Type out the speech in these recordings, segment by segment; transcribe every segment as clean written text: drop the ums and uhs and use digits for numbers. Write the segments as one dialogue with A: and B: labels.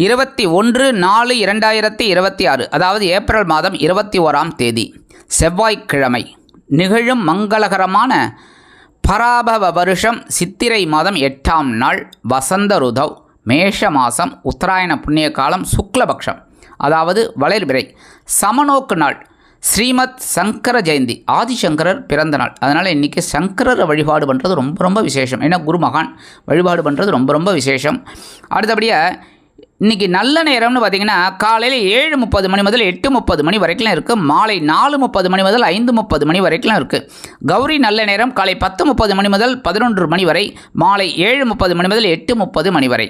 A: 21/4/2026 அதாவது ஏப்ரல் மாதம் 21ஆம் தேதி செவ்வாய்க்கிழமை நிகழும் மங்களகரமான பராபவ வருஷம் சித்திரை மாதம் 8ஆம் நாள் வசந்த ருதவ் மேஷ மாதம் உத்தராயண புண்ணிய காலம் சுக்லபக்ஷம் அதாவது வளர்பிறை சமநோக்கு நாள் ஸ்ரீமத் சங்கர ஜெயந்தி ஆதிசங்கரர் பிறந்த நாள். அதனால் இன்றைக்கி சங்கரரை வழிபாடு பண்ணுறது ரொம்ப ரொம்ப விசேஷம். ஏன்னா குரு மகான் வழிபாடு பண்ணுறது ரொம்ப ரொம்ப விசேஷம். அடுத்தபடியாக இன்றைக்கி நல்ல நேரம்னு பார்த்திங்கன்னா காலையில் 7:30 மணி முதல் 8:30 மணி வரைக்கும் இருக்குது. மாலை 4:30 மணி முதல் 5:30 மணி வரைக்கும் இருக்குது. கௌரி நல்ல நேரம் காலை 10:30 மணி முதல் 11 மணி வரை, மாலை 7:30 மணி முதல் 8:30 மணி வரை.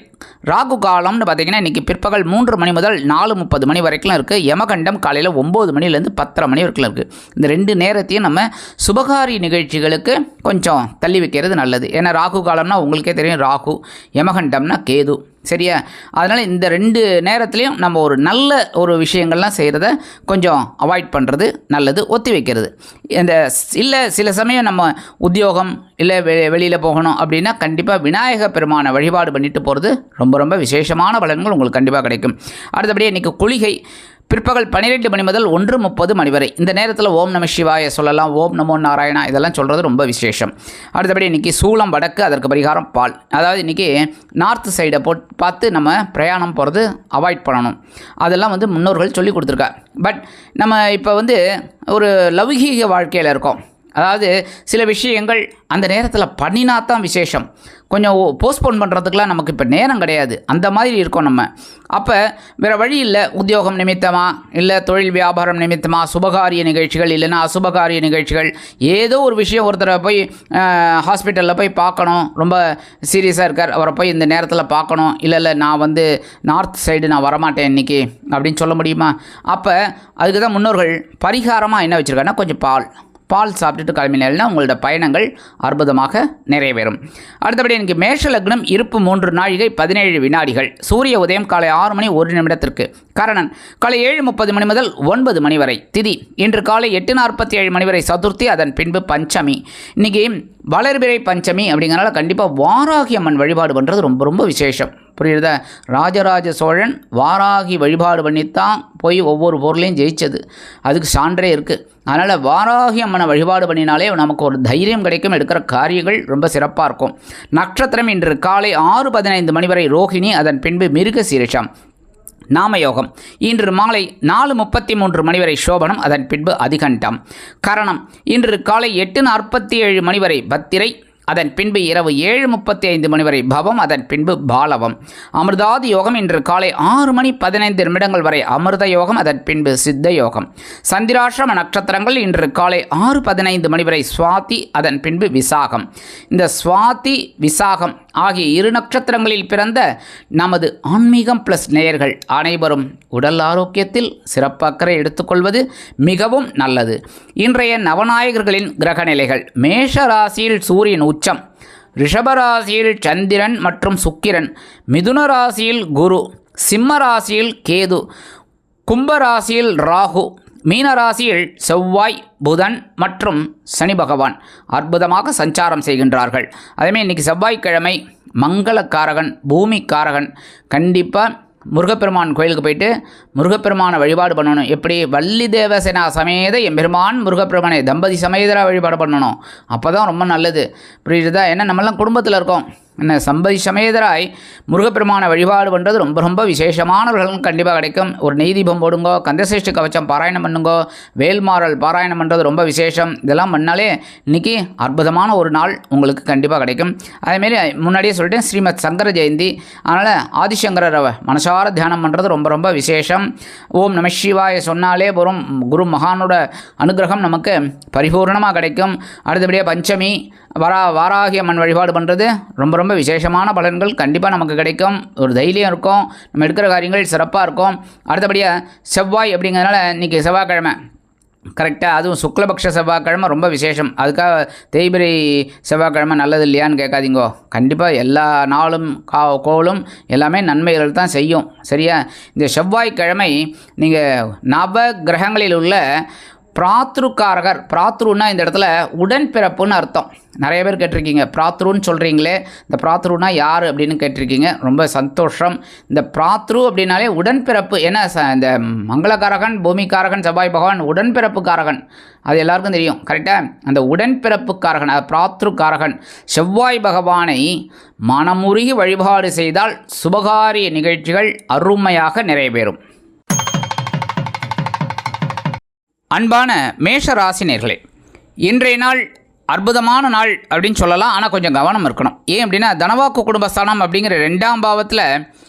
A: ராகு காலம்னு பார்த்திங்கன்னா இன்றைக்கி பிற்பகல் 3 மணி முதல் 4:30 மணி வரைக்கும் இருக்குது. யமகண்டம் காலையில் 9 மணிலேருந்து 10:30 மணி வரைக்கும் இருக்குது. இந்த 2 நேரத்தையும் நம்ம சுபகாரி நிகழ்ச்சிகளுக்கு கொஞ்சம் தள்ளி வைக்கிறது நல்லது. ஏன்னா ராகு காலம்னா உங்களுக்கே தெரியும், ராகு, யமகண்டம்னா கேது, சரியா? அதனால் இந்த 2 நேரத்துலையும் நம்ம ஒரு நல்ல ஒரு விஷயங்கள்லாம் செய்கிறத கொஞ்சம் அவாய்ட் பண்ணுறது நல்லது, ஒத்தி வைக்கிறது. இந்த இல்லை சில சமயம் நம்ம உத்தியோகம் இல்லை வெளியில் போகணும் அப்படின்னா கண்டிப்பாக விநாயக பெருமானை வழிபாடு பண்ணிட்டு போகிறது ரொம்ப ரொம்ப விசேஷமான பலன்கள் உங்களுக்கு கண்டிப்பாக கிடைக்கும். அடுத்தபடியே இன்றைக்கி குளிகை பிற்பகல் 12 மணி முதல் 1:30 மணி வரை. இந்த நேரத்தில் ஓம் நம சிவாய சொல்லலாம், ஓம் நமோ நாராயணா இதெல்லாம் சொல்கிறது ரொம்ப விசேஷம். அடுத்தபடி இன்றைக்கி சூளம் வடக்கு, அதற்கு பரிகாரம் பால். அதாவது இன்றைக்கி நார்த் சைடை பார்த்து நம்ம பிரயாணம் போகிறது அவாய்ட் பண்ணணும். அதெல்லாம் முன்னோர்கள் சொல்லி கொடுத்துருக்கா. பட் நம்ம இப்போ ஒரு லௌகீக வாழ்க்கையில் இருக்கோம். அதாவது சில விஷயங்கள் அந்த நேரத்தில் பண்ணினா தான் விசேஷம். கொஞ்சம் போஸ்ட்போன் பண்ணுறதுக்கெலாம் நமக்கு இப்போ நேரம் கிடையாது. அந்த மாதிரி இருக்கோம் நம்ம. அப்போ வேறு வழி இல்லை, உத்தியோகம் நிமித்தமாக இல்லை தொழில் வியாபாரம் நிமித்தமாக சுபகாரிய நிகழ்ச்சிகள் இல்லைன்னா அசுபகாரிய நிகழ்ச்சிகள், ஏதோ ஒரு விஷயம் ஒருத்தரை போய் ஹாஸ்பிட்டலில் போய் பார்க்கணும், ரொம்ப சீரியஸாக இருக்கார், அவரை போய் இந்த நேரத்தில் பார்க்கணும். இல்லை நான் நார்த் சைடு நான் வரமாட்டேன் இன்றைக்கி அப்படின்னு சொல்ல முடியுமா? அப்போ அதுக்கு தான் முன்னோர்கள் பரிகாரமாக என்ன வச்சுருக்காங்கன்னா கொஞ்சம் பால் சாப்பிட்டுட்டு கிளம்பினா உங்களோட பயணங்கள் அற்புதமாக நிறைவேறும். அடுத்தபடி இன்றைக்கி மேஷ லக்னம் இருப்பு 3 நாழிகை 17 வினாடிகள். சூரிய உதயம் காலை 6 மணி 1 நிமிடத்திற்கு. கரணன் காலை 7:30 மணி முதல் 9 மணி வரை. திதி இன்று காலை 8:47 மணி வரை சதுர்த்தி, அதன் பின்பு பஞ்சமி. இன்றைக்கி வளர்பிறை பஞ்சமி அப்படிங்கிறனால கண்டிப்பாக வாராகி அம்மன் வழிபாடு பண்ணுறது ரொம்ப ரொம்ப விசேஷம். புரியுதா? ராஜராஜ சோழன் வாராகி வழிபாடு பண்ணித்தான் போய் ஒவ்வொரு பொருளையும் ஜெயிச்சது. அதுக்கு சான்றே இருக்குது. அதனால் வாராகி அம்மனை வழிபாடு பண்ணினாலே நமக்கு ஒரு தைரியம் கிடைக்கும், எடுக்கிற காரியங்கள் ரொம்ப சிறப்பாக இருக்கும். நட்சத்திரம் இன்று காலை 6:15 மணி வரை ரோஹிணி, அதன் பின்பு மிருகசீரிஷம். நாமயோகம் இன்று மாலை 4:33 மணி வரை சோபனம், அதன் பின்பு அதிகண்டம். கரணம் இன்று காலை 8:47 மணி வரை பத்திரை, அதன் பின்பு இரவு 7:35 மணி வரை பவம், அதன் பின்பு பாலவம். அமிர்தாதி யோகம் இன்று காலை 6 மணி 15 நிமிடங்கள் வரை அமிர்த யோகம், அதன் பின்பு சித்த யோகம். சந்திராசிரம நட்சத்திரங்கள் இன்று காலை 6:15 மணி வரை சுவாதி, அதன் பின்பு விசாகம். இந்த சுவாதி விசாகம் ஆகிய 2 நட்சத்திரங்களில் பிறந்த நமது ஆன்மீகம் ப்ளஸ் நேயர்கள் அனைவரும் உடல் ஆரோக்கியத்தில் சிறப்பாக்கரை எடுத்துக்கொள்வது மிகவும் நல்லது. இன்றைய நவநாயகர்களின் கிரக நிலைகள்: மேஷ ராசியில் சூரியன் உச்சம், ரிஷபராசியில் சந்திரன் மற்றும் சுக்கிரன், மிதுன ராசியில் குரு, சிம்ம ராசியில் கேது, கும்பராசியில் ராகு, மீனராசியில் செவ்வாய், புதன் மற்றும் சனி பகவான் அற்புதமாக சஞ்சாரம் செய்கின்றார்கள். அதேமாதிரி இன்றைக்கி செவ்வாய்க்கிழமை மங்களக்காரகன், பூமிக்காரகன். கண்டிப்பாக முருகப்பெருமான் கோயிலுக்கு போயிட்டு முருகப்பெருமானை வழிபாடு பண்ணணும். எப்படி? வள்ளி தேவசேனா சமேத எம்பெருமான் முருகப்பெருமானை தம்பதி சமேதராக வழிபாடு பண்ணணும். அப்போ தான் ரொம்ப நல்லது. புரியுதா? ஏன்னா நம்மளாம் குடும்பத்தில் இருக்கோம். என்ன சம்பதி சமேதராய் முருகப்பெருமானை வழிபாடு பண்ணுறது ரொம்ப ரொம்ப விசேஷமானவர்களும் கண்டிப்பாக கிடைக்கும். ஒரு நெய்தீபம் போடுங்கோ, கந்தசேஷ்டி கவச்சம் பாராயணம் பண்ணுங்கோ, வேல்மாறல் பாராயணம் பண்ணுறது ரொம்ப விசேஷம். இதெல்லாம் பண்ணாலே இன்றைக்கி அற்புதமான ஒரு நாள் உங்களுக்கு கண்டிப்பாக கிடைக்கும். அதேமாரி முன்னாடியே சொல்லிட்டேன், ஸ்ரீமத் சங்கர ஜெயந்தி. அதனால் ஆதிசங்கரரை மனசார தியானம் பண்ணுறது ரொம்ப ரொம்ப விசேஷம். ஓம் நம சிவாய சொன்னாலே போகிறோம், குரு மகானோட அனுகிரகம் நமக்கு பரிபூர்ணமாக கிடைக்கும். அடுத்தபடியாக பஞ்சமி வாராகி அம்மன் வழிபாடு பண்ணுறது ரொம்ப ரொம்ப விசேஷமான பலன்கள் கண்டிப்பாக நமக்கு கிடைக்கும். ஒரு தைரியம் இருக்கும், நம்ம எடுக்கிற காரியங்கள் சிறப்பாக இருக்கும். அடுத்தபடியாக செவ்வாய் அப்படிங்கிறதுனால இன்றைக்கி செவ்வாய்க்கிழமை கரெக்டாக, அதுவும் சுக்லபக்ஷ செவ்வாய்க்கிழமை ரொம்ப விசேஷம். அதுக்காக தேய்பிரை செவ்வாய்க்கிழமை நல்லது இல்லையான்னு கேட்காதீங்கோ. கண்டிப்பாக எல்லா நாளும் கோளும் எல்லாமே நன்மைகள் தான் செய்யும். சரியா? இந்த செவ்வாய்க்கிழமை நீங்கள் நவ கிரகங்களில் உள்ள பிராத்ருக்காரகர். பிராத்ருன்னா இந்த இடத்துல உடன்பிறப்புன்னு அர்த்தம். நிறைய பேர் கேட்டிருக்கீங்க, பிராத்ருன்னு சொல்கிறீங்களே, இந்த பிராத்ருனா யார் அப்படின்னு கேட்டிருக்கீங்க. ரொம்ப சந்தோஷம். இந்த பிராத்ரு அப்படின்னாலே உடன்பிறப்பு. ஏன்னா இந்த மங்களகாரகன், பூமிக்காரகன், செவ்வாய் பகவான் உடன்பிறப்புக்காரகன், அது எல்லாருக்கும் தெரியும் கரெக்டாக. அந்த உடன்பிறப்புக்காரகன், பிராத்ருக்காரகன் செவ்வாய் பகவானை மனமுருகி வழிபாடு செய்தால் சுபகாரிய நிகழ்ச்சிகள் அருமையாக நிறைவேறும். அன்பான மேஷ ராசினியர்களே, இன்றைய நாள் அற்புதமான நாள் அப்படின்னு சொல்லலாம். ஆனால் கொஞ்சம் கவனம் இருக்கணும். ஏன் அப்படின்னா தனவாக்கு குடும்பஸ்தானம் அப்படிங்கிற 2ஆம் பாவத்தில்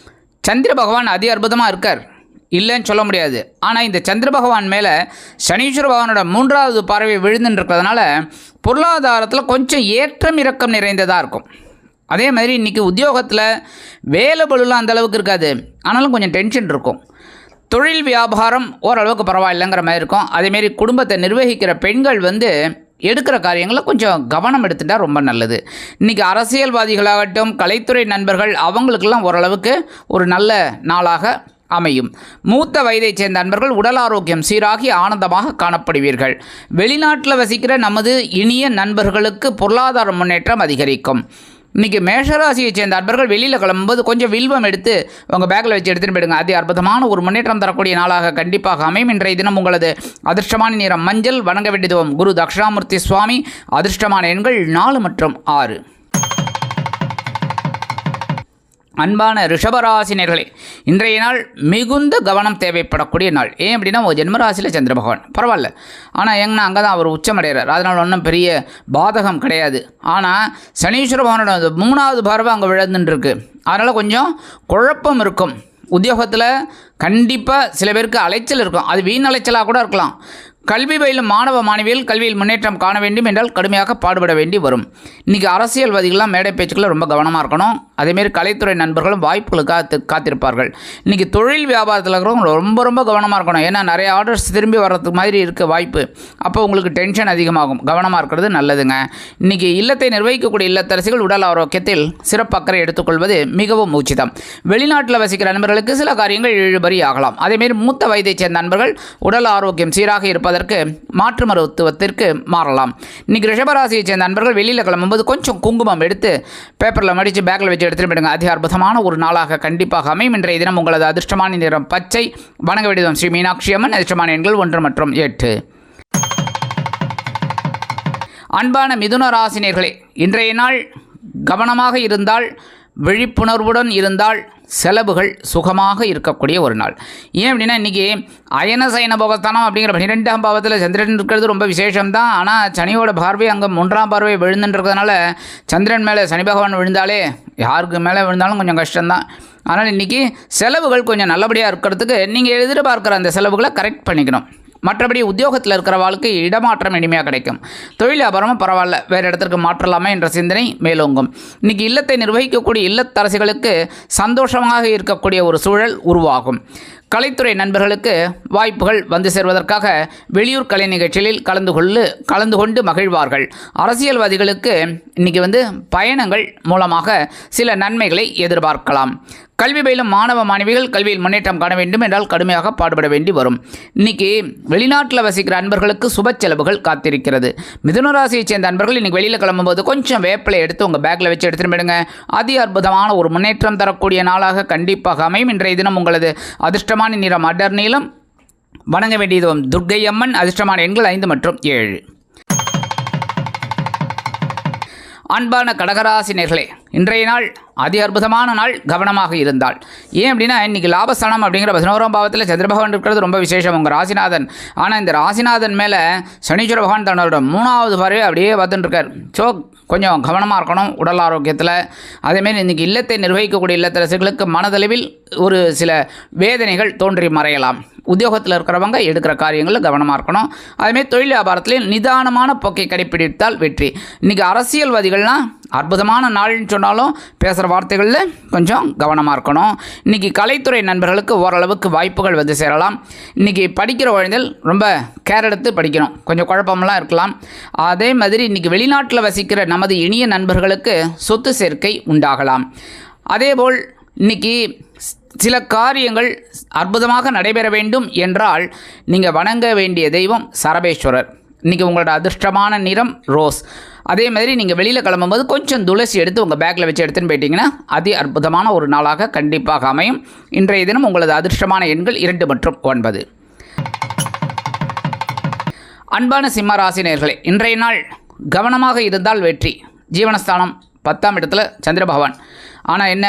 A: சந்திர பகவான் அதி அற்புதமாக இருக்கார், இல்லைன்னு சொல்ல முடியாது. ஆனால் இந்த சந்திர பகவான் மேலே சனீஸ்வர பகவானோட 3வது பார்வை விழுந்துன்னு இருக்கிறதுனால பொருளாதாரத்தில் கொஞ்சம் ஏற்றம் இறக்கம் நிறைந்ததாக இருக்கும். அதே மாதிரி இன்றைக்கி உத்தியோகத்தில் வேலை பளுலாம் அந்தளவுக்கு இருக்காது, ஆனாலும் கொஞ்சம் டென்ஷன் இருக்கும். தொழில் வியாபாரம் ஓரளவுக்கு பரவாயில்லைங்கிற மாதிரி இருக்கும். அதேமாரி குடும்பத்தை நிர்வகிக்கிற பெண்கள் எடுக்கிற காரியங்களில் கொஞ்சம் கவனம் எடுத்துட்டால் ரொம்ப நல்லது. இன்றைக்கி அரசியல்வாதிகளாகட்டும், கலைத்துறை நண்பர்கள், அவங்களுக்கெல்லாம் ஓரளவுக்கு ஒரு நல்ல நாளாக அமையும். மூத்த வயதைச் சேர்ந்த நண்பர்கள் உடல் ஆரோக்கியம் சீராகி ஆனந்தமாக காணப்படுவீர்கள். வெளிநாட்டில் வசிக்கிற நமது இனிய நண்பர்களுக்கு பொருளாதார முன்னேற்றம் அதிகரிக்கும். இன்றைக்கி மேஷராசியைச் சேர்ந்த நண்பர்கள் வெளியில் கிளம்பும்போது கொஞ்சம் வில்வம் எடுத்து உங்கள் பேக்கில் வச்சு எடுத்துகிட்டு போயிடுங்க. அது அற்புதமான ஒரு முன்னேற்றம் தரக்கூடிய நாளாக கண்டிப்பாக அமையும். இன்றைய தினம் உங்களது அதிர்ஷ்டமான நிறம் மஞ்சள். வணங்க வேண்டியதும் குரு தக்ஷணாமூர்த்தி சுவாமி. அதிர்ஷ்டமான எண்கள் 4 மற்றும் 6. அன்பான ரிஷபராசினியர்களே, இன்றைய நாள் மிகுந்த கவனம் தேவைப்படக்கூடிய நாள். ஏன் அப்படின்னா உங்கள் ஜென்மராசியில் சந்திர பகவான் பரவாயில்ல, ஆனால் எங்கன்னா அங்கே தான் அவர் உச்சமடைகிறார். அதனால் ஒன்றும் பெரிய பாதகம் கிடையாது. ஆனால் சனீஸ்வர பகவானோட 3வது பார்வை அங்கே விழுந்துருக்கு. அதனால் கொஞ்சம் குழப்பம் இருக்கும். உத்தியோகத்தில் கண்டிப்பாக சில பேருக்கு அலைச்சல் இருக்கும். அது வீண் அலைச்சலாக கூட இருக்கலாம். கல்வி பயிலும் மாணவ மாணவிகள் கல்வியில் முன்னேற்றம் காண வேண்டும் என்றால் கடுமையாக பாடுபட வேண்டி வரும். இன்றைக்கி அரசியல்வாதிகள்லாம் மேடை பேச்சுக்களை ரொம்ப கவனமாக இருக்கணும். அதேமாரி கலைத்துறை நண்பர்களும் வாய்ப்புகளுக்காக காத்திருப்பார்கள். இன்றைக்கி தொழில் வியாபாரத்தில் இருக்கிறவங்க ரொம்ப ரொம்ப கவனமாக இருக்கணும். ஏன்னா நிறைய ஆர்டர்ஸ் திரும்பி வர்றதுக்கு மாதிரி இருக்க வாய்ப்பு. அப்போ உங்களுக்கு டென்ஷன் அதிகமாகும். கவனமாக இருக்கிறது நல்லதுங்க. இன்றைக்கி இல்லத்தை நிர்வகிக்கக்கூடிய இல்லத்தரசிகள் உடல் ஆரோக்கியத்தில் சிறப்பு அக்கறை எடுத்துக்கொள்வது மிகவும் உச்சிதம். வெளிநாட்டில் வசிக்கிற நண்பர்களுக்கு சில காரியங்கள் இழுபறி ஆகலாம். அதேமாரி மூத்த வயதைச் சேர்ந்த நண்பர்கள் உடல் ஆரோக்கியம் சீராக இருப்பதற்கு மாற்று மருத்துவத்திற்கு மாறலாம். இன்றைக்கி ரிஷபராசியைச் சேர்ந்த நண்பர்கள் வெளியில் கிளம்பும்போது கொஞ்சம் குங்குமம் எடுத்து பேப்பரில் மடித்து பேக்கில் வச்சு எடுத்துகிட்டு போயிடுங்க. அதி அற்புதமான ஒரு நாளாக கண்டிப்பாக அமையும். இன்றைய தினம் உங்களது அதிர்ஷ்டமான நிறம் பச்சை. வணங்க வேண்டியதும் ஸ்ரீ மீனாட்சி அம்மன். அதிர்ஷ்டமான எண்கள் 1 மற்றும் 8. அன்பான மிதுன ராசினியர்களே, இன்றைய நாள் கவனமாக இருந்தால், விழிப்புணர்வுடன் இருந்தால் செலவுகள் சுகமாக இருக்கக்கூடிய ஒரு நாள். ஏன் அப்படின்னா இன்றைக்கி அயன சயன போகஸ்தானம் அப்படிங்கிற 12ஆம் பாவத்தில் சந்திரன் இருக்கிறது ரொம்ப விசேஷம்தான். ஆனால் சனியோட பார்வை அங்கே 3ஆம் பார்வை விழுந்துன்றதுனால சந்திரன் மேலே சனி பகவான் விழுந்தாலே யாருக்கு மேலே விழுந்தாலும் கொஞ்சம் கஷ்டம்தான். ஆனால் இன்றைக்கி செலவுகள் கொஞ்சம் நல்லபடியாக இருக்கிறதுக்கு நீங்கள் எதிர்பார்க்குற அந்த செலவுகளை கரெக்ட் பண்ணிக்கணும். மற்றபடி உத்தியோகத்தில் இருக்கிற வாழ்க்கை இடமாற்றம் இனிமையாக கிடைக்கும். தொழில் வியாபாரமும் பரவாயில்ல, வேறு இடத்திற்கு மாற்றலாமா என்ற சிந்தனை மேலோங்கும். இன்றைக்கி இல்லத்தை நிர்வகிக்கக்கூடிய இல்லத்தரசிகளுக்கு சந்தோஷமாக இருக்கக்கூடிய ஒரு சூழல் உருவாகும். கலைத்துறை நண்பர்களுக்கு வாய்ப்புகள் வந்து சேர்வதற்காக வெளியூர் கலை நிகழ்ச்சிகளில் கலந்து கொண்டு மகிழ்வார்கள். அரசியல்வாதிகளுக்கு இன்றைக்கி பயணங்கள் மூலமாக சில நன்மைகளை எதிர்பார்க்கலாம். கல்வி பயிலும் மாணவ மாணவிகள் கல்வியில் முன்னேற்றம் காண வேண்டும் என்றால் கடுமையாக பாடுபட வேண்டி வரும். இன்றைக்கி வெளிநாட்டில் வசிக்கிற அன்பர்களுக்கு சுப செலவுகள் காத்திருக்கிறது. மிதுனராசியைச் சேர்ந்த அன்பர்கள் இன்றைக்கி வெளியில் கிளம்பும்போது கொஞ்சம் வேப்பிலை எடுத்து உங்கள் பேக்கில் வச்சு எடுத்துகிட்டு போயிடுங்க. அதி அற்புதமான ஒரு முன்னேற்றம் தரக்கூடிய நாளாக கண்டிப்பாக அமையும். இன்றைய தினம் உங்களது அதிர்ஷ்டமான நிறம் அடர் நீலம். வணங்க வேண்டியதும் துர்க்கை அம்மன். அதிர்ஷ்டமான எண்கள் 5 மற்றும் 7. அன்பான கடகராசினியர்களே, இன்றைய நாள் அதி அற்புதமான நாள். கவனமாக இருந்தால். ஏன் அப்படின்னா இன்றைக்கி லாபஸ்தானம் அப்படிங்கிற 11ஆம் பாவத்தில் சந்திர பகவான் இருக்கிறது ரொம்ப விசேஷம், உங்கள் ராசிநாதன். ஆனால் இந்த ராசிநாதன் மேலே சனீஸ்வர பகவான் தன்னோட 3வது பார்வையை அப்படியே பார்த்துட்டு இருக்கார். ஸோ கொஞ்சம் கவனமாக இருக்கணும் உடல் ஆரோக்கியத்தில். அதேமாரி இன்றைக்கி இல்லத்தை நிர்வகிக்கக்கூடிய இல்லத்தரசிகளுக்கு மனதளவில் ஒரு சில வேதனைகள் தோன்றி மறையலாம். உத்தியோகத்தில் இருக்கிறவங்க எடுக்கிற காரியங்களில் கவனமாக இருக்கணும். அதேமாதிரி தொழில் வியாபாரத்தில் நிதானமான போக்கை கடைப்பிடித்தால் வெற்றி. இன்றைக்கி அரசியல்வாதிகள்லாம் அற்புதமான நாள்னு சொன்னாலும் பேசுகிற வார்த்தைகளில் கொஞ்சம் கவனமாக இருக்கணும். இன்றைக்கி கலைத்துறை நண்பர்களுக்கு ஓரளவுக்கு வாய்ப்புகள் வந்து சேரலாம். இன்றைக்கி படிக்கிற குழந்தைகள் ரொம்ப கேர் எடுத்து படிக்கணும். கொஞ்சம் குழப்பமெல்லாம் இருக்கலாம். அதே மாதிரி இன்றைக்கி வெளிநாட்டில் வசிக்கிற நமது இனிய நண்பர்களுக்கு சொத்து சேர்க்கை உண்டாகலாம். அதேபோல் இன்றைக்கி சில காரியங்கள் அற்புதமாக நடைபெற வேண்டும் என்றால் நீங்கள் வணங்க வேண்டிய தெய்வம் சரபேஸ்வரர். இன்றைக்கி உங்களோட அதிர்ஷ்டமான நிறம் ரோஸ். அதே மாதிரி நீங்கள் வெளியில் கிளம்பும்போது கொஞ்சம் துளசி எடுத்து உங்கள் பேக்கில் வச்சு எடுத்துன்னு போயிட்டீங்கன்னா அதி அற்புதமான ஒரு நாளாக கண்டிப்பாக அமையும். இன்றைய தினம் உங்களது அதிர்ஷ்டமான எண்கள் 2 மற்றும் 9. அன்பான சிம்ம ராசினியர்களே, இன்றைய நாள் கவனமாக இருந்தால் வெற்றி. ஜீவனஸ்தானம் 10ஆம் இடத்துல சந்திர பகவான். ஆனால் என்ன,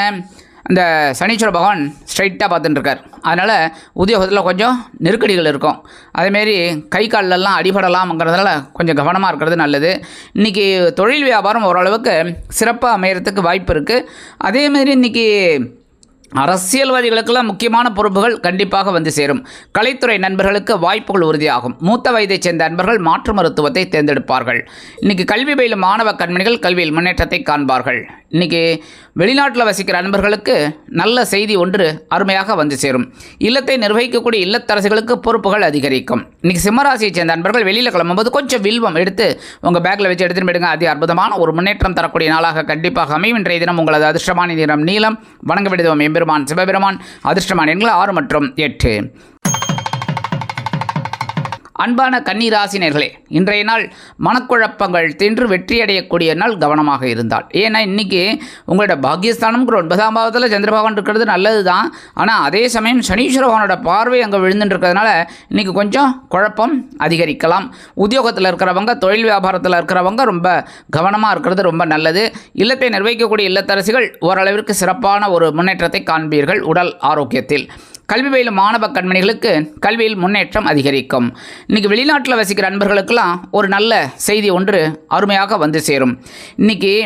A: அந்த சனீஸ்வர பகவான் ஸ்ட்ரைட்டாக பார்த்துட்டு இருக்கார். அதனால் உத்தியோகத்தில் கொஞ்சம் நெருக்கடிகள் இருக்கும். அதேமாரி கை காலெல்லாம் அடிபடலாம்ங்கிறதுனால கொஞ்சம் கவனமாக இருக்கிறது நல்லது. இன்றைக்கி தொழில் வியாபாரம் ஓரளவுக்கு சிறப்பாக அமையறதுக்கு வாய்ப்பு இருக்குது. அதேமாரி இன்றைக்கி அரசியல்வாதிகளுக்கெல்லாம் முக்கியமான பொறுப்புகள் கண்டிப்பாக வந்து சேரும். கலைத்துறை நண்பர்களுக்கு வாய்ப்புகள் உறுதியாகும். மூத்த வயதைச் சேர்ந்த நண்பர்கள் மாற்று மருத்துவத்தை தேர்ந்தெடுப்பார்கள். இன்றைக்கி கல்வி பயிலும் மாணவ கண்மணிகள் கல்வியில் முன்னேற்றத்தை காண்பார்கள். இன்றைக்கி வெளிநாட்டில் வசிக்கிற நண்பர்களுக்கு நல்ல செய்தி ஒன்று அருமையாக வந்து சேரும். இல்லத்தை நிர்வகிக்கக்கூடிய இல்லத்தரசிகளுக்கு பொறுப்புகள் அதிகரிக்கும். இன்றைக்கி சிம்மராசியைச் சேர்ந்த நண்பர்கள் வெளியில் கிளம்பும்போது கொஞ்சம் வில்வம் எடுத்து உங்கள் பேக்கில் வச்சு எடுத்துகிட்டு போயிடுங்க. அதி அற்புதமான ஒரு முன்னேற்றம் தரக்கூடிய நாளாக கண்டிப்பாக அமையும். இன்றைய தினம் உங்களது அதிர்ஷ்டமான நிறம் நீலம். வணங்க விடுவோம் எம்பெருமான் சிவபெருமான். அதிர்ஷ்டமான எண்கள் 6 மற்றும் 8. அன்பான கன்னிராசினியர்களே, இன்றைய நாள் மனக்குழப்பங்கள் தின்று வெற்றியடையக்கூடிய நாள். கவனமாக இருந்தால், ஏன்னா இன்றைக்கி உங்களோட பாக்கியஸ்தானம்ங்கிற 9ஆம் பாவத்தில் சந்திர பகவான் இருக்கிறது நல்லது தான். ஆனால் அதே சமயம் சனீஸ்வர பகவானோட பார்வை அங்கே விழுந்துட்டு இருக்கிறதுனால இன்றைக்கி கொஞ்சம் குழப்பம் அதிகரிக்கலாம். உத்தியோகத்தில் இருக்கிறவங்க, தொழில் வியாபாரத்தில் இருக்கிறவங்க ரொம்ப கவனமாக இருக்கிறது ரொம்ப நல்லது. இல்லத்தை நிர்வகிக்கக்கூடிய இல்லத்தரசிகள் ஓரளவிற்கு சிறப்பான ஒரு முன்னேற்றத்தை காண்பீர்கள் உடல் ஆரோக்கியத்தில். கல்வி பயிலும் மாணவ கண்மணிகளுக்கு கல்வியில் முன்னேற்றம் அதிகரிக்கும். இன்றைக்கி வெளிநாட்டில் வசிக்கிற நண்பர்களுக்கெல்லாம் ஒரு நல்ல செய்தி ஒன்று அருமையாக வந்து சேரும். இன்றைக்கி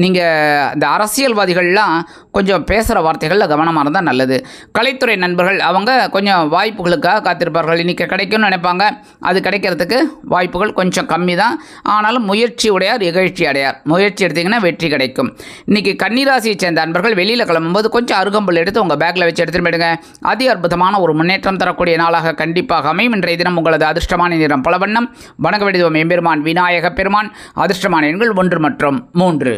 A: நீங்கள் இந்த அரசியல்வாதிகள்லாம் கொஞ்சம் பேசுகிற வார்த்தைகளில் கவனமாக இருந்தால் நல்லது. கலைத்துறை நண்பர்கள் அவங்க கொஞ்சம் வாய்ப்புகளுக்காக காத்திருப்பார்கள். இன்றைக்கி கிடைக்கும்னு நினைப்பாங்க, அது கிடைக்கிறதுக்கு வாய்ப்புகள் கொஞ்சம் கம்மி தான். ஆனாலும் முயற்சி உடையார் இகழ்ச்சி அடையார். முயற்சி எடுத்திங்கன்னா வெற்றி கிடைக்கும். இன்றைக்கி கன்னிராசியை சேர்ந்த நண்பர்கள் வெளியில் கிளம்பும்போது கொஞ்சம் அருகம்புல் எடுத்து உங்கள் பேக்கில் வச்சு எடுத்துகிட்டு போயிடுங்க. அதி அற்புதமான ஒரு முன்னேற்றம் தரக்கூடிய நாளாக கண்டிப்பாக அமையும். இன்றைய தினம் உங்களது அதிர்ஷ்டமான நிறம் பலவண்ணம். வணங்க விடுவோம் எம்பெருமான் விநாயக பெருமான். அதிர்ஷ்டமான எண்கள் 1 மற்றும் 3.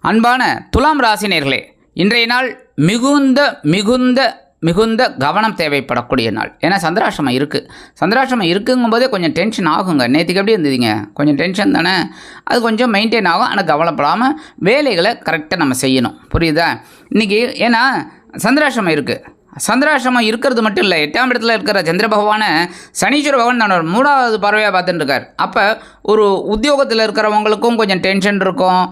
A: அன்பான துலாம் ராசினியர்களே, இன்றைய நாள் மிகுந்த மிகுந்த மிகுந்த கவனம் தேவைப்படக்கூடிய நாள். ஏன்னா சந்திராஷ்டமம் இருக்குது. சந்திராஷ்டமம் இருக்குங்கும்போதே கொஞ்சம் டென்ஷன் ஆகுங்க. நேற்றுக்கு எப்படி இருந்ததுங்க, கொஞ்சம் டென்ஷன் தானே, அது கொஞ்சம் மெயின்டைன் ஆகும். ஆனால் கவலைப்படாமல் வேலைகளை கரெக்டாக நம்ம செய்யணும், புரியுதா? இன்றைக்கி ஏன்னா சந்திராஷ்டமம் இருக்குது. சந்திராஷ்டமம் இருக்கிறது மட்டும் இல்லை, 8ஆம் இடத்துல இருக்கிற சந்திர பகவானை சனீஸ்வர பகவான் நான் 3வது பார்வையாக பார்த்துட்டு இருக்கார். அப்போ ஒரு உத்தியோகத்தில் இருக்கிறவங்களுக்கும் கொஞ்சம் டென்ஷன் இருக்கும்.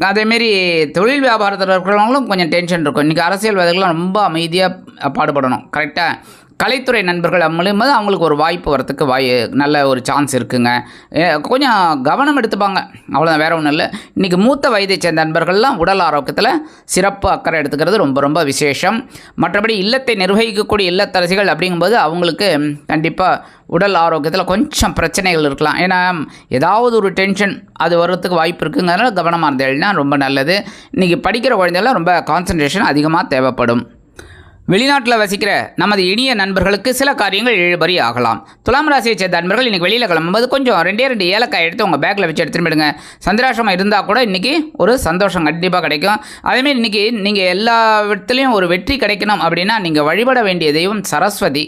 A: அதேமாரி தொழில் வியாபாரத்தில் இருக்கிறவங்களும் கொஞ்சம் டென்ஷன் இருக்கும். இன்றைக்கி அரசியல்வாதிகள்லாம் ரொம்ப அமைதியாக பாடுபடணும். கரெக்டாக கலைத்துறை நண்பர்கள் மூலியமாக அவங்களுக்கு ஒரு வாய்ப்பு வரத்துக்கு நல்ல ஒரு சான்ஸ் இருக்குங்க. கொஞ்சம் கவனம் எடுத்துப்பாங்க, அவ்வளோதான், வேறு ஒன்றும் இல்லை. இன்றைக்கி மூத்த வயதை சேர்ந்த நண்பர்கள்லாம் உடல் ஆரோக்கியத்தில் சிறப்பு அக்கறை எடுத்துக்கிறது ரொம்ப ரொம்ப விசேஷம். மற்றபடி இல்லத்தை நிர்வகிக்கக்கூடிய இல்லத்தரசிகள் அப்படிங்கும்போது அவங்களுக்கு கண்டிப்பாக உடல் ஆரோக்கியத்தில் கொஞ்சம் பிரச்சனைகள் இருக்கலாம். ஏன்னா ஏதாவது ஒரு டென்ஷன் அது வர்றதுக்கு வாய்ப்பு இருக்குங்கிறதுனால கவனமாக இருந்தேன்னா ரொம்ப நல்லது. இன்றைக்கி படிக்கிற குழந்தைகள்லாம் ரொம்ப கான்சன்ட்ரேஷன் அதிகமாக தேவைப்படும். வெளிநாட்டில் வசிக்கிற நமது இனிய நண்பர்களுக்கு சில காரியங்கள் இழுபறி ஆகலாம். துலாம் ராசியை சேர்ந்த நண்பர்கள் இன்றைக்கி வெளியில் கிளம்பும்போது கொஞ்சம் 2 ஏலக்காய் எடுத்து உங்கள் பேக்கில் வச்சு எடுத்துகிட்டு போயிடுங்க. சந்திராஷ்டமம் இருந்தால் கூட இன்றைக்கி ஒரு சந்தோஷம் கண்டிப்பாக கிடைக்கும். அதேமாரி இன்றைக்கி நீங்கள் எல்லா விதத்துலேயும் ஒரு வெற்றி கிடைக்கணும் அப்படின்னா நீங்கள் வழிபட வேண்டிய தெய்வம் சரஸ்வதி.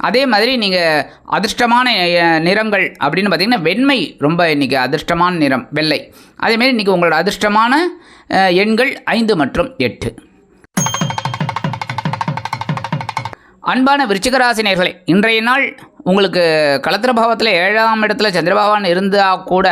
A: அதே மாதிரி நீங்கள் அதிர்ஷ்டமான நிறங்கள் அப்படின்னு பார்த்திங்கன்னா வெண்மை ரொம்ப இன்றைக்கி அதிர்ஷ்டமான நிறம் வெள்ளை. அதேமாரி இன்றைக்கி உங்களோட அதிர்ஷ்டமான எண்கள் 5 மற்றும் 8. அன்பான விருச்சிகராசினியர்களே, இன்றைய நாள் உங்களுக்கு களத்திர பாவத்தில் 7ஆம் இடத்துல சந்திர பகவான் இருந்தால் கூட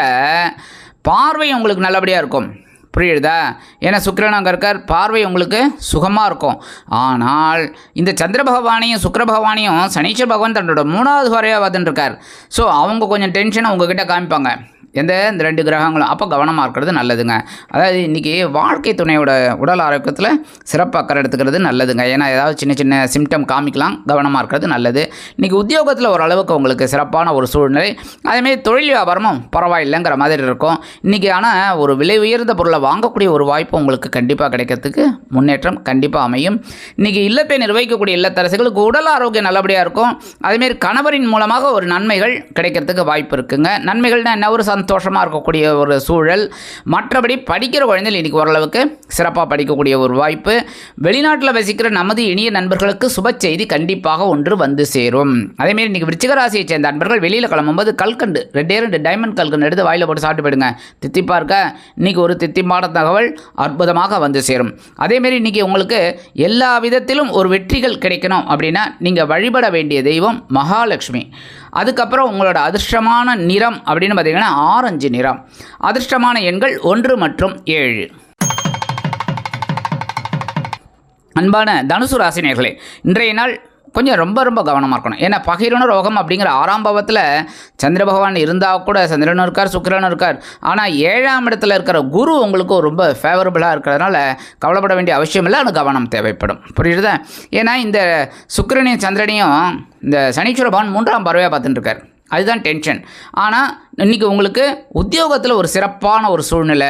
A: பார்வை உங்களுக்கு நல்லபடியாக இருக்கும், புரியுதா? ஏன்னா சுக்கிரன் அங்கே இருக்கார், பார்வை உங்களுக்கு சுகமாக இருக்கும். ஆனால் இந்த சந்திர பகவானையும் சுக்கிர பகவானையும் சனீஸ்வர பகவான் தன்னோட 3வது பார்வையாக பார்த்துட்டு இருக்கார். ஸோ அவங்க கொஞ்சம் டென்ஷனை உங்ககிட்ட காமிப்பாங்க, இந்த 2 கிரகங்களும். அப்போ கவனமாக இருக்கிறது நல்லதுங்க. அதாவது இன்றைக்கி வாழ்க்கை துணையோட உடல் ஆரோக்கியத்தில் சிறப்பு அக்கறை எடுத்துக்கிறது நல்லதுங்க. ஏன்னா ஏதாவது சின்ன சின்ன சிம்டம் காமிக்கலாம், கவனமாக இருக்கிறது நல்லது. இன்றைக்கி உத்தியோகத்தில் ஓரளவுக்கு உங்களுக்கு சிறப்பான ஒரு சூழ்நிலை. அதேமாரி தொழில் வியாபாரமும் பரவாயில்லைங்கிற மாதிரி இருக்கும் இன்றைக்கி. ஆனால் ஒரு விலை உயர்ந்த பொருளை வாங்கக்கூடிய ஒரு வாய்ப்பு உங்களுக்கு கண்டிப்பாக கிடைக்கிறதுக்கு முன்னேற்றம் கண்டிப்பாக அமையும். இன்றைக்கி இல்லத்தை நிர்வகிக்கக்கூடிய இல்லத்தரசிகளுக்கு உடல் ஆரோக்கியம் நல்லபடியாக இருக்கும். அதேமாரி கணவரின் மூலமாக ஒரு நன்மைகள் கிடைக்கிறதுக்கு வாய்ப்பு இருக்குங்க. நன்மைகள்னால் என்ன, ஒரு சந்தோஷமாக இருக்கக்கூடிய ஒரு சூழல். மற்றபடி படிக்கிற குழந்தைகள் இன்றைக்கி ஓரளவுக்கு சிறப்பாக படிக்கக்கூடிய ஒரு வாய்ப்பு. வெளிநாட்டில் வசிக்கிற நமது இனிய நண்பர்களுக்கு சுப செய்தி கண்டிப்பாக ஒன்று வந்து சேரும். அதேமாரி இன்றைக்கி விருச்சிக ராசியை சேர்ந்த நண்பர்கள் வெளியில் கிளம்பும்போது கல்கண்டு 2 டைமண்ட் கல்கண்டு எடுத்து வாயில் போட்டு சாப்பிட்டு போயிடுங்க. தித்திப்பாக இருக்க இன்றைக்கி ஒரு தித்திப்பான தகவல் அற்புதமாக வந்து சேரும். அதேமாரி இன்றைக்கி உங்களுக்கு எல்லா விதத்திலும் ஒரு வெற்றிகள் கிடைக்கணும் அப்படின்னா நீங்கள் வழிபட வேண்டிய தெய்வம் மகாலட்சுமி. அதுக்கப்புறம் உங்களோட அதிர்ஷ்டமான நிறம் அப்படின்னு பார்த்தீங்கன்னா ஆரஞ்சு நிறம். அதிர்ஷ்டமான எண்கள் 1 மற்றும் 7. அன்பான தனுசு ராசி நேயர்களே, இன்றைய நாள் கொஞ்சம் ரொம்ப கவனமாக இருக்கணும். ஏன்னா பகிரன ரோகம் அப்படிங்கிற 6ஆம் பாவத்தில் சந்திர பகவான் இருந்தால் கூட சந்திரனும் இருக்கார், சுக்கிரனும் இருக்கார். ஆனால் 7ஆம் இடத்துல இருக்கிற குரு உங்களுக்கு ரொம்ப ஃபேவரபுளாக இருக்கிறதுனால கவலைப்பட வேண்டிய அவசியம் இல்லை. அது கவனம் தேவைப்படும். புரியுதா? ஏன்னா இந்த சுக்கிரனையும் சந்திரனையும் இந்த சனீஸ்வர பகவான் 3ஆம் பார்வையாக பார்த்துட்டு இருக்கார். அதுதான் டென்ஷன். ஆனால் இன்றைக்கி உங்களுக்கு உத்தியோகத்தில் ஒரு சிறப்பான ஒரு சூழ்நிலை,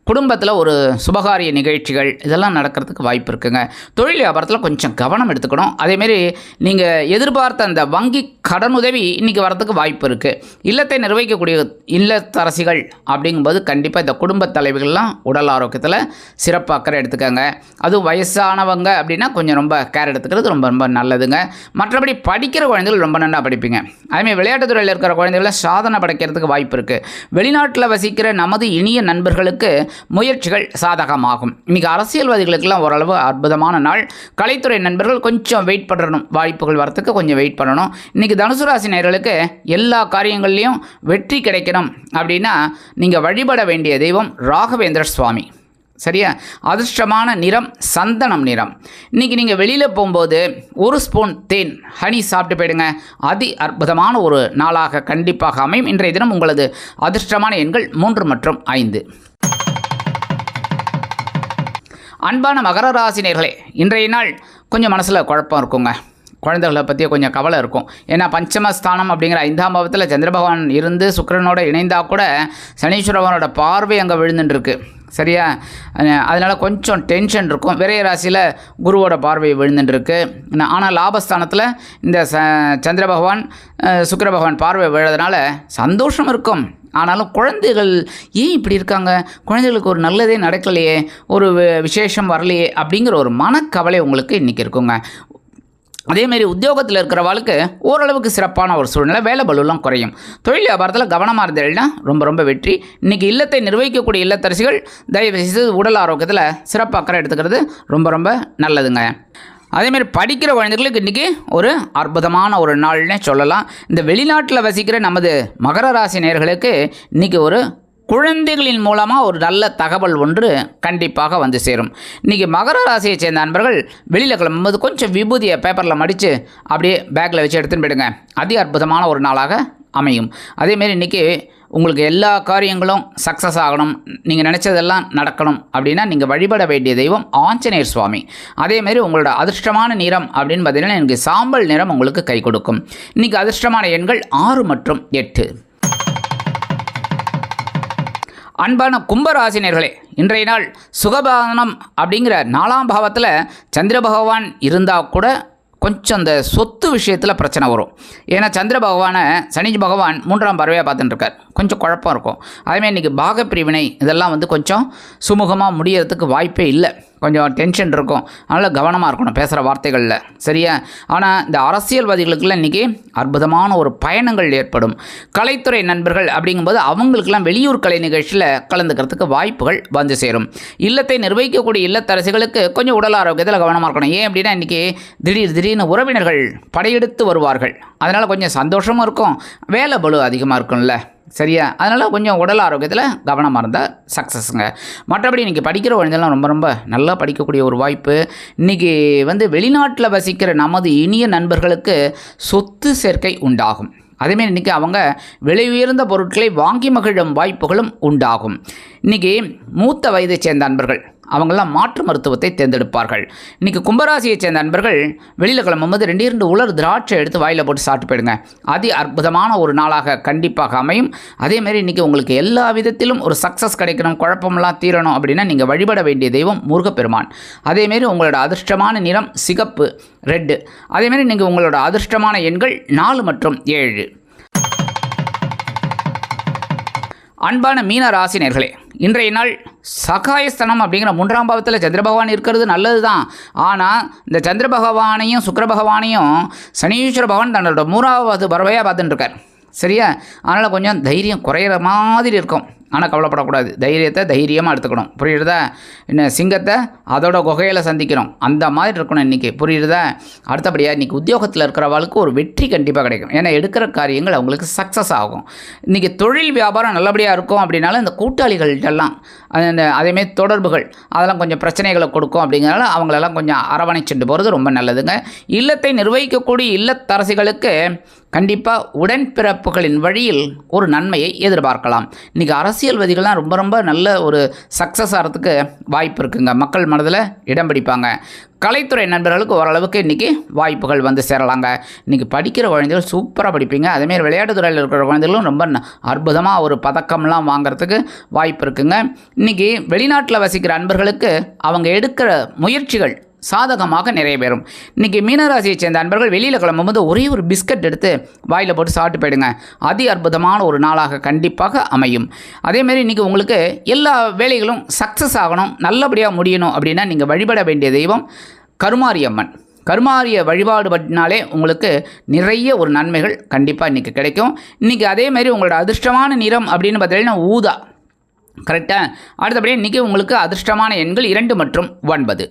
A: குடும்பத்தில் ஒரு சுபகாரிய நிகழ்ச்சிகள் இதெல்லாம் நடக்கிறதுக்கு வாய்ப்பு இருக்குங்க. தொழில் வியாபாரத்தில் கொஞ்சம் கவனம் எடுத்துக்கணும். அதேமாரி நீங்கள் எதிர்பார்த்த அந்த வங்கி கடனுதவி இன்றைக்கி வரத்துக்கு வாய்ப்பு இருக்குது. இல்லத்தை நிர்வகிக்கக்கூடிய இல்லத்தரசிகள் அப்படிங்கும்போது கண்டிப்பாக இந்த குடும்பத் தலைவிகள்லாம் உடல் ஆரோக்கியத்தில் சிறப்பு அக்கறை எடுத்துக்கோங்க. அதுவும் வயசானவங்க அப்படின்னா கொஞ்சம் ரொம்ப கேர் எடுத்துக்கிறது ரொம்ப நல்லதுங்க. மற்றபடி படிக்கிற குழந்தைகள் ரொம்ப நல்லா படிப்பீங்க. அதேமாதிரி விளையாட்டுத் துறையில் இருக்கிற குழந்தைகளை சாதனை படைக்கிறதுக்கு வாய்ப்பு இருக்குது. வெளிநாட்டில் வசிக்கிற நமது இனிய நண்பர்களுக்கு முயற்சிகள் சாதகமாகும். இன்றைக்கி அரசியல்வாதிகளுக்கெல்லாம் ஓரளவு அற்புதமான நாள். கலைத்துறை நண்பர்கள் கொஞ்சம் வெயிட் பண்ணணும், வாய்ப்புகள் வரத்துக்கு கொஞ்சம் வெயிட் பண்ணணும். இன்றைக்கி தனுசு ராசி நேயர்களுக்கு எல்லா காரியங்கள்லையும் வெற்றி கிடைக்கணும் அப்படின்னா நீங்கள் வழிபட வேண்டிய தெய்வம் ராகவேந்திர சுவாமி. சரியா? அதிர்ஷ்டமான நிறம் சந்தனம் நிறம். இன்றைக்கி நீங்கள் வெளியில் போகும்போது 1 ஸ்பூன் தேன் ஹனி சாப்பிட்டு போயிடுங்க. அதி அற்புதமான ஒரு நாளாக கண்டிப்பாக அமையும். இன்றைய தினம் உங்களது அதிர்ஷ்டமான எண்கள் 3 மற்றும் 5. அன்பான மகர ராசி நேயர்களே, இன்றைய நாள் கொஞ்சம் மனசில் குழப்பம் இருக்குங்க. குழந்தைகளை பற்றிய கொஞ்சம் கவலை இருக்கும். ஏன்னா பஞ்சமஸ்தானம் அப்படிங்கிற 5ஆம் பாவத்தில் சந்திர பகவான் இருந்து சுக்கிரனோட இணைந்தால் கூட சனீஸ்வர பகவானோட பார்வை அங்கே விழுந்துட்டுருக்கு. சரியா? அதனால் கொஞ்சம் டென்ஷன் இருக்கும். விரைய ராசியில் குருவோட பார்வை விழுந்துட்டுருக்கு. ஆனால் லாபஸ்தானத்தில் இந்த சந்திர பகவான் சுக்கிர பகவான் பார்வை விழுறதுனால சந்தோஷம் இருக்கும். ஆனாலும் குழந்தைகள் ஏன் இப்படி இருக்காங்க, குழந்தைகளுக்கு ஒரு நல்லதே நடக்கலையே, ஒரு விசேஷம் வரலையே அப்படிங்கிற ஒரு மனக்கவலை உங்களுக்கு இன்றைக்கி இருக்குங்க. அதேமாரி உத்தியோகத்தில் இருக்கிறவளுக்கு ஓரளவுக்கு சிறப்பான ஒரு சூழ்நிலை, வேலை பலுவெல்லாம் குறையும். தொழில் வியாபாரத்தில் கவனமாக இருந்ததுன்னா ரொம்ப வெற்றி. இன்றைக்கி இல்லத்தை நிர்வகிக்கக்கூடிய இல்லத்தரசிகள் தயவுசெய்து உடல் ஆரோக்கியத்தில் சிறப்பு அக்கறை எடுத்துக்கிறது ரொம்ப நல்லதுங்க. அதேமாதிரி படிக்கிற குழந்தைகளுக்கு இன்றைக்கி ஒரு அற்புதமான ஒரு நாள்னே சொல்லலாம். இந்த வெளிநாட்டில் வசிக்கிற நமது மகர ராசி நேயர்களுக்கு இன்றைக்கி ஒரு குழந்தைகளின் மூலமாக ஒரு நல்ல தகவல் ஒன்று கண்டிப்பாக வந்து சேரும். இன்றைக்கி மகர ராசியை சேர்ந்த நண்பர்கள் வெளியில் கிளம்பும்போது கொஞ்சம் விபூதியை பேப்பரில் மடித்து அப்படியே பேக்கில் வச்சு எடுத்துன்னு போயிடுங்க. அதி அற்புதமான ஒரு நாளாக அமையும். அதேமாரி இன்றைக்கி உங்களுக்கு எல்லா காரியங்களும் சக்ஸஸ் ஆகணும், நீங்கள் நினச்சதெல்லாம் நடக்கணும் அப்படின்னா நீங்கள் வழிபட வேண்டிய தெய்வம் ஆஞ்சநேயர் சுவாமி. அதேமாரி உங்களோட அதிர்ஷ்டமான நிறம் அப்படின்னு பார்த்தீங்கன்னா எனக்கு சாம்பல் நிறம் உங்களுக்கு கை கொடுக்கும். இன்றைக்கி அதிர்ஷ்டமான எண்கள் 6 மற்றும் 8. அன்பான கும்பராசினியர்களே, இன்றைய நாள் சுகபானம் அப்படிங்கிற 4ஆம் பாவத்தில் சந்திர பகவான் இருந்தால் கூட கொஞ்சம் அந்த சொத்து விஷயத்தில் பிரச்சனை வரும். ஏன்னா சந்திர பகவானை சனி பகவான் 3ஆம் பார்வையாக பார்த்துட்டு இருக்கார். கொஞ்சம் குழப்பம் இருக்கும். அதேமாதிரி இன்றைக்கி பாகப்பிரிவினை இதெல்லாம் கொஞ்சம் சுமூகமாக முடியறதுக்கு வாய்ப்பே இல்லை. கொஞ்சம் டென்ஷன் இருக்கும். அதனால் கவனமாக இருக்கணும் பேசுகிற வார்த்தைகளில். சரியா? ஆனால் இந்த அரசியல்வாதிகளுக்கெல்லாம் இன்றைக்கி அற்புதமான ஒரு பயணங்கள் ஏற்படும். கலைத்துறை நண்பர்கள் அப்படிங்கும்போது அவங்களுக்கெல்லாம் வெளியூர் கலை நிகழ்ச்சியில் கலந்துக்கிறதுக்கு வாய்ப்புகள் வந்து சேரும். இல்லத்தை நிர்வகிக்கக்கூடிய இல்லத்தரசிகளுக்கு கொஞ்சம் உடல் ஆரோக்கியத்தில் கவனமாக இருக்கணும். ஏன் அப்படின்னா இன்றைக்கி திடீர்னு உறவினர்கள் படையெடுத்து வருவார்கள். அதனால் கொஞ்சம் சந்தோஷமும் இருக்கும், வேலை பளு அதிகமாக இருக்கும்ல. சரியா? அதனால் கொஞ்சம் உடல் ஆரோக்கியத்தில் கவனமாக இருந்தால் சக்ஸஸுங்க. மற்றபடி இன்றைக்கி படிக்கிற குழந்தைலாம் ரொம்ப நல்லா படிக்கக்கூடிய ஒரு வாய்ப்பு. இன்றைக்கி வெளிநாட்டில் வசிக்கிற நமது இனிய நண்பர்களுக்கு சொத்து சேர்க்கை உண்டாகும். அதேமாரி இன்றைக்கி அவங்க விலை உயர்ந்த பொருட்களை வாங்கி மகிழும் வாய்ப்புகளும் உண்டாகும். இன்றைக்கி மூத்த வயதை சேர்ந்த நண்பர்கள், அவங்களாம் மாற்று மருத்துவத்தை தேர்ந்தெடுப்பார்கள். இன்றைக்கி கும்பராசியைச் சேர்ந்த நண்பர்கள் வெளியில் கிளம்பும்போது 2 உலர் திராட்சை எடுத்து வாயில் போட்டு சாப்பிட்டு போயிடுங்க. அதி அற்புதமான ஒரு நாளாக கண்டிப்பாக அமையும். அதேமாரி இன்றைக்கி உங்களுக்கு எல்லா விதத்திலும் ஒரு சக்ஸஸ் கிடைக்கணும், குழப்பமெல்லாம் தீரணும் அப்படின்னா நீங்கள் வழிபட வேண்டிய தெய்வம் முருகப்பெருமான். அதேமாரி உங்களோட அதிர்ஷ்டமான நிறம் சிகப்பு, ரெட்டு. அதேமாரி நீங்கள் உங்களோட அதிர்ஷ்டமான எண்கள் 4 மற்றும் 7. அன்பான மீன ராசினியர்களே, இன்றைய நாள் சகாயஸ்தனம் அப்படிங்கிற 3ஆம் பாவத்தில் சந்திர பகவான் இருக்கிறது நல்லது தான். ஆனால் இந்த சந்திர பகவானையும் சுக்கிர பகவானையும் சனீஸ்வர பகவான் தன்னோட 3ஆவது பறவையாக பார்த்துட்டு இருக்கார். சரியா? அதனால் கொஞ்சம் தைரியம் குறையிற மாதிரி இருக்கும். ஆனால் கவலைப்படக்கூடாது. தைரியத்தை தைரியமாக எடுத்துக்கணும். புரியுறதா? இன்னும் சிங்கத்தை அதோட குகையில் சந்திக்கணும். அந்த மாதிரி இருக்கணும் இன்றைக்கி. புரியுறதா? அடுத்தபடியாக இன்றைக்கி உத்தியோகத்தில் இருக்கிறவளுக்கு ஒரு வெற்றி கண்டிப்பாக கிடைக்கும். ஏன்னா எடுக்கிற காரியங்கள் அவங்களுக்கு சக்ஸஸ் ஆகும். இன்றைக்கி தொழில் வியாபாரம் நல்லபடியாக இருக்கும். அப்படின்னாலும் இந்த கூட்டாளிகள்கிட்டலாம் அதேமாரி தொடர்புகள் அதெல்லாம் கொஞ்சம் பிரச்சனைகளை கொடுக்கும். அப்படிங்கிறனால அவங்களெல்லாம் கொஞ்சம் அரவணைச்சுட்டு போகிறது ரொம்ப நல்லதுங்க. இல்லத்தை நிர்வகிக்கக்கூடிய இல்லத்தரசிகளுக்கு கண்டிப்பாக உடன்பிறப்புகளின் வழியில் ஒரு நன்மையை எதிர்பார்க்கலாம். இன்றைக்கி அரசியல்வாதிகள்லாம் ரொம்ப ரொம்ப நல்ல ஒரு சக்ஸஸ் ஆகிறதுக்கு வாய்ப்பு இருக்குங்க. மக்கள் மனதில் இடம் பிடிப்பாங்க. கலைத்துறை நண்பர்களுக்கு ஓரளவுக்கு இன்றைக்கி வாய்ப்புகள் வந்து சேரலாங்க. இன்றைக்கி படிக்கிற குழந்தைகள் சூப்பராக படிப்பீங்க. அதேமாரி விளையாட்டுத்துறையில் இருக்கிற குழந்தைகளும் ரொம்ப அற்புதமாக ஒரு பதக்கம்லாம் வாங்கிறதுக்கு வாய்ப்பு இருக்குங்க. இன்றைக்கி வெளிநாட்டில் வசிக்கிற அன்பர்களுக்கு அவங்க எடுக்கிற முயற்சிகள் சாதகமாக நிறைவேறும். இன்றைக்கி மீனராசியை சேர்ந்த அன்பர்கள் வெளியில் கிளம்பும்போது ஒரே ஒரு பிஸ்கட் எடுத்து வாயில் போட்டு சாப்பிட்டு போயிடுங்க. அதி அற்புதமான ஒரு நாளாக கண்டிப்பாக அமையும். அதேமாரி இன்றைக்கி உங்களுக்கு எல்லா வேலைகளும் சக்ஸஸ் ஆகணும், நல்லபடியாக முடியணும் அப்படின்னா நீங்கள் வழிபட வேண்டிய தெய்வம் கருமாரியம்மன். கருமாரிய வழிபாடு பண்ணினாலே உங்களுக்கு நிறைய ஒரு நன்மைகள் கண்டிப்பாக இன்றைக்கி கிடைக்கும். இன்றைக்கி அதேமாரி உங்களோட அதிர்ஷ்டமான நிறம் அப்படின்னு பார்த்தீங்கன்னா ஊதா. கரெக்டாக? அடுத்தபடியாக இன்றைக்கி உங்களுக்கு அதிர்ஷ்டமான எண்கள் 2 மற்றும் 9.